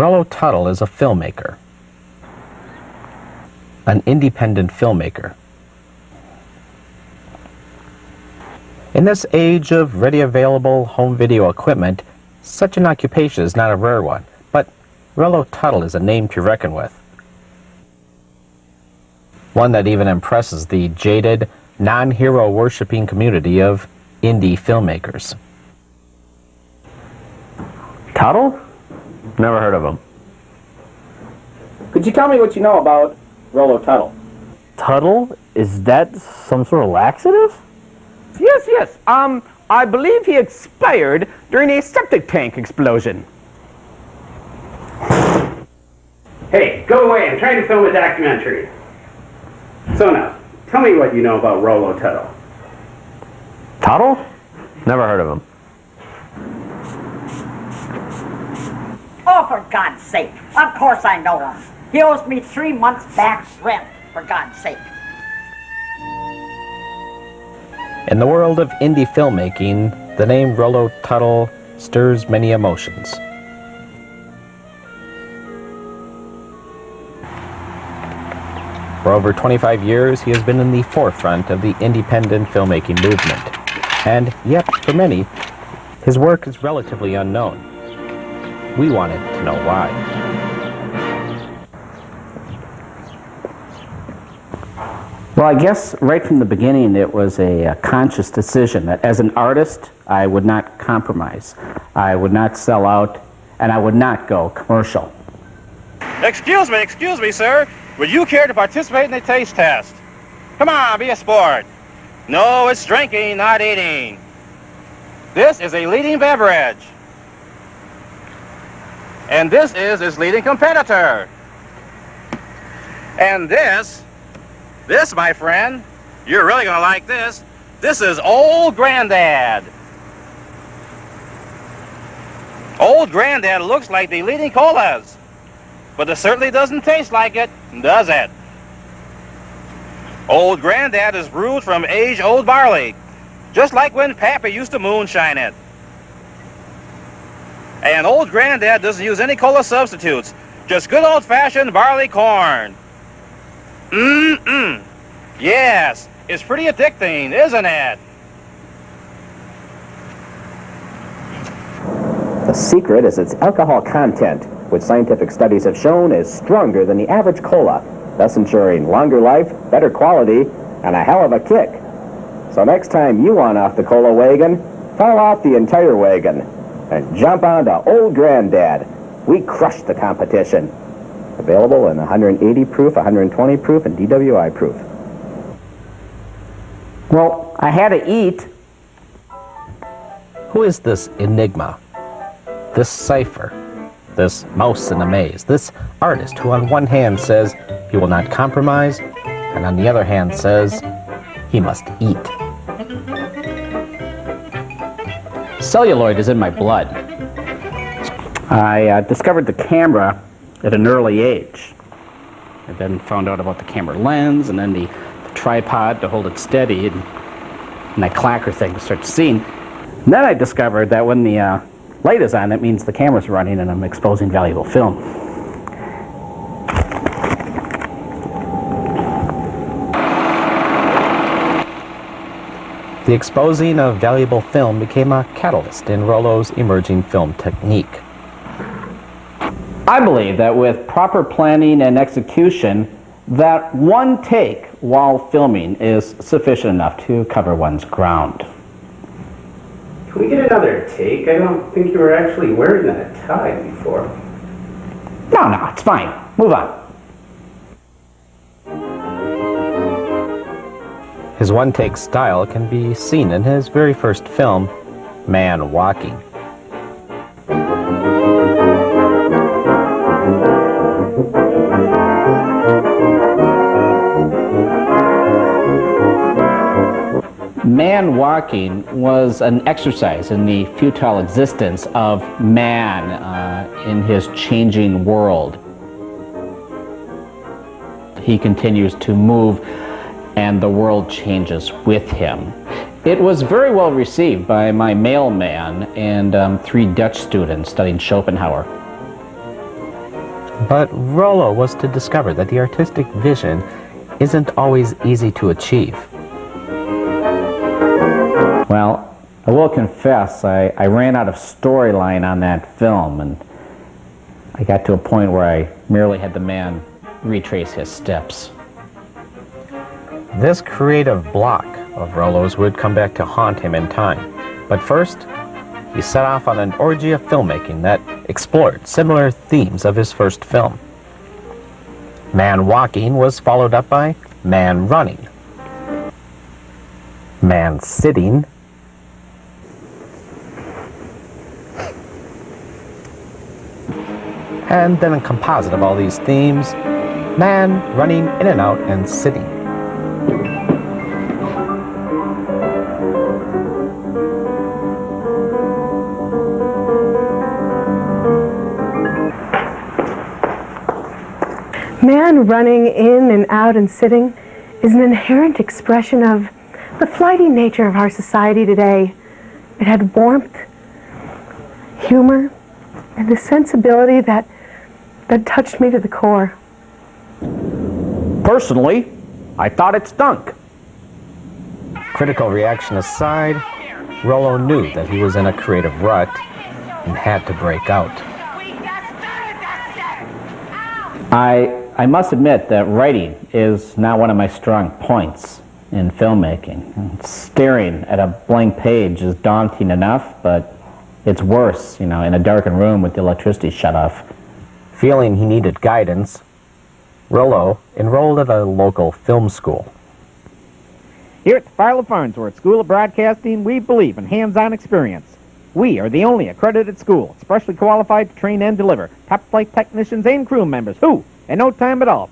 Rollo Tuttle is a filmmaker, an independent filmmaker. In this age of ready-available home video equipment, such an occupation is not a rare one, but Rollo Tuttle is a name to reckon with. One that even impresses the jaded, non-hero worshipping community of indie filmmakers. Tuttle? Never heard of him. Could you tell me what you know about Rollo Tuttle? Tuttle? Is that some sort of laxative? Yes. I believe he expired during a septic tank explosion. Hey, go away. I'm trying to film a documentary. So now, tell me what you know about Rollo Tuttle. Tuttle? Never heard of him. Oh, for God's sake. Of course I know him. He owes me 3 months back rent, for God's sake. In the world of indie filmmaking, the name Rollo Tuttle stirs many emotions. For over 25 years, he has been in the forefront of the independent filmmaking movement. And yet, for many, his work is relatively unknown. We wanted to know why. Well, I guess right from the beginning it was a conscious decision that as an artist I would not compromise. I would not sell out, and I would not go commercial. Excuse me, sir. Would you care to participate in the taste test? Come on, be a sport. No, it's drinking, not eating. This is a leading beverage. And this is its leading competitor. And this, my friend, you're really gonna like this. This is Old Granddad. Old Granddad looks like the leading colas, but it certainly doesn't taste like it, does it? Old Granddad is brewed from age-old barley, just like when Pappy used to moonshine it. And Old Granddad doesn't use any cola substitutes, just good old-fashioned barley corn. Yes, it's pretty addicting, isn't it? The secret is its alcohol content, which scientific studies have shown is stronger than the average cola, thus ensuring longer life, better quality, and a hell of a kick. So next time you want off the cola wagon, fall off the entire wagon and jump onto Old Granddad. We crushed the competition. Available in 180 proof, 120 proof, and DWI proof. Well, I had to eat. Who is this enigma? This cipher? This mouse in a maze? This artist who on one hand says he will not compromise, and on the other hand says he must eat? Celluloid is in my blood. I discovered the camera at an early age. I then found out about the camera lens and then the tripod to hold it steady and that clacker thing to start seeing. And then I discovered that when the light is on, that means the camera's running and I'm exposing valuable film. The exposing of valuable film became a catalyst in Rollo's emerging film technique. I believe that with proper planning and execution, that one take while filming is sufficient enough to cover one's ground. Can we get another take? I don't think you were actually wearing that tie before. No, it's fine. Move on. His one-take style can be seen in his very first film, Man Walking. Man Walking was an exercise in the futile existence of man in his changing world. He continues to move and the world changes with him. It was very well received by my mailman and 3 Dutch students studying Schopenhauer. But Rollo was to discover that the artistic vision isn't always easy to achieve. Well, I will confess, I ran out of storyline on that film, and I got to a point where I merely had the man retrace his steps. This creative block of Rollo's would come back to haunt him in time. But first, he set off on an orgy of filmmaking that explored similar themes of his first film. Man walking was followed up by man running, man sitting, and then a composite of all these themes, man running in and out and sitting. Man running in and out and sitting is an inherent expression of the flighty nature of our society today. It had warmth, humor, and a sensibility that touched me to the core. Personally, I thought it stunk. Critical reaction aside, Rollo knew that he was in a creative rut and had to break out. I must admit that writing is not one of my strong points in filmmaking. Staring at a blank page is daunting enough, but it's worse, in a darkened room with the electricity shut off. Feeling he needed guidance, Rollo enrolled at a local film school. Here at the Philo Farnsworth School of Broadcasting, we believe in hands-on experience. We are the only accredited school, specially qualified to train and deliver top-flight technicians and crew members who, in no time at all,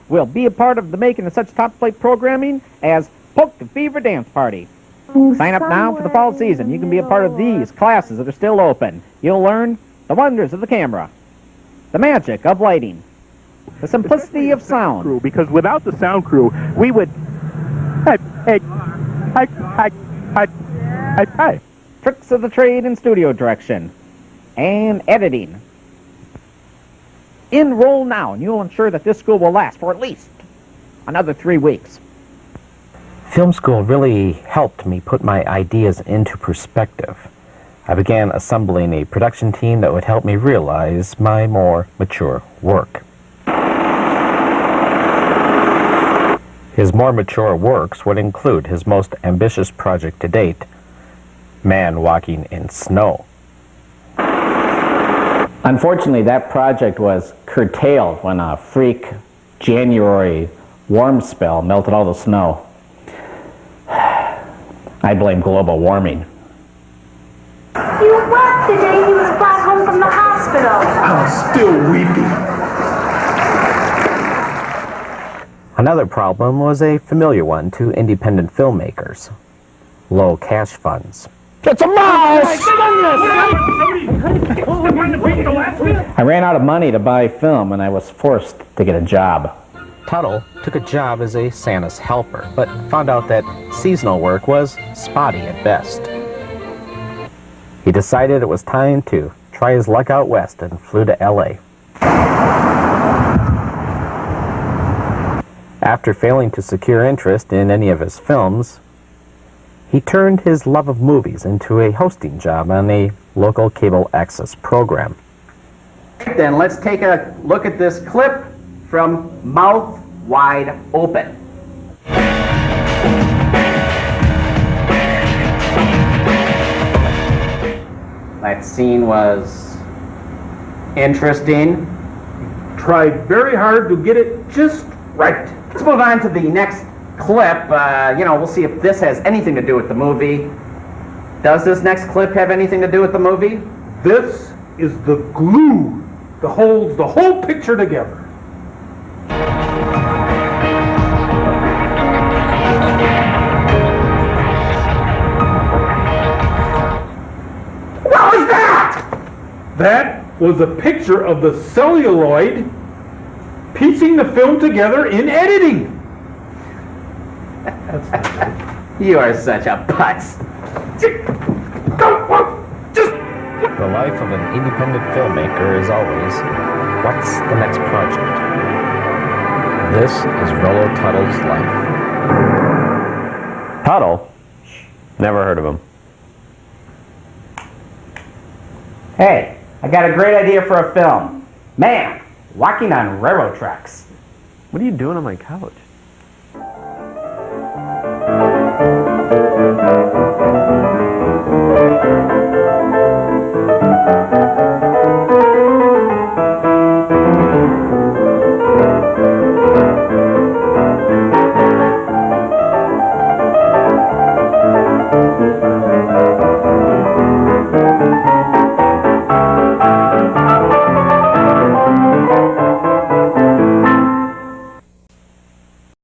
will be a part of the making of such top-flight programming as Poke the Fever Dance Party. Sign up now for the fall season. You can be a part of these classes that are still open. You'll learn the wonders of the camera, the magic of lighting, the simplicity of sound. Because without the sound crew, we would... Tricks of the trade in studio direction and editing. Enroll now, and you'll ensure that this school will last for at least another 3 weeks. Film school really helped me put my ideas into perspective. I began assembling a production team that would help me realize my more mature work. His more mature works would include his most ambitious project to date, Man Walking in Snow. Unfortunately, that project was curtailed when a freak January warm spell melted all the snow. I blame global warming. You wept the day he was brought home from the hospital. I'm still weeping. Another problem was a familiar one to independent filmmakers: low cash funds. It's a mouse! I ran out of money to buy film, and I was forced to get a job. Tuttle took a job as a Santa's helper, but found out that seasonal work was spotty at best. He decided it was time to try his luck out west and flew to LA. After failing to secure interest in any of his films, he turned his love of movies into a hosting job on a local cable access program. Then let's take a look at this clip from Mouth Wide Open. That scene was interesting. Tried very hard to get it just right. Let's move on to the next clip. We'll see if this has anything to do with the movie. Does this next clip have anything to do with the movie? This is the glue that holds the whole picture together. What was that? That was a picture of the celluloid piecing the film together in editing. You are such a putz. The life of an independent filmmaker is always What's the next project? This is Rollo Tuttle's life. Tuttle? Never heard of him. Hey, I got a great idea for a film. Man, walking on railroad tracks. What are you doing on my couch?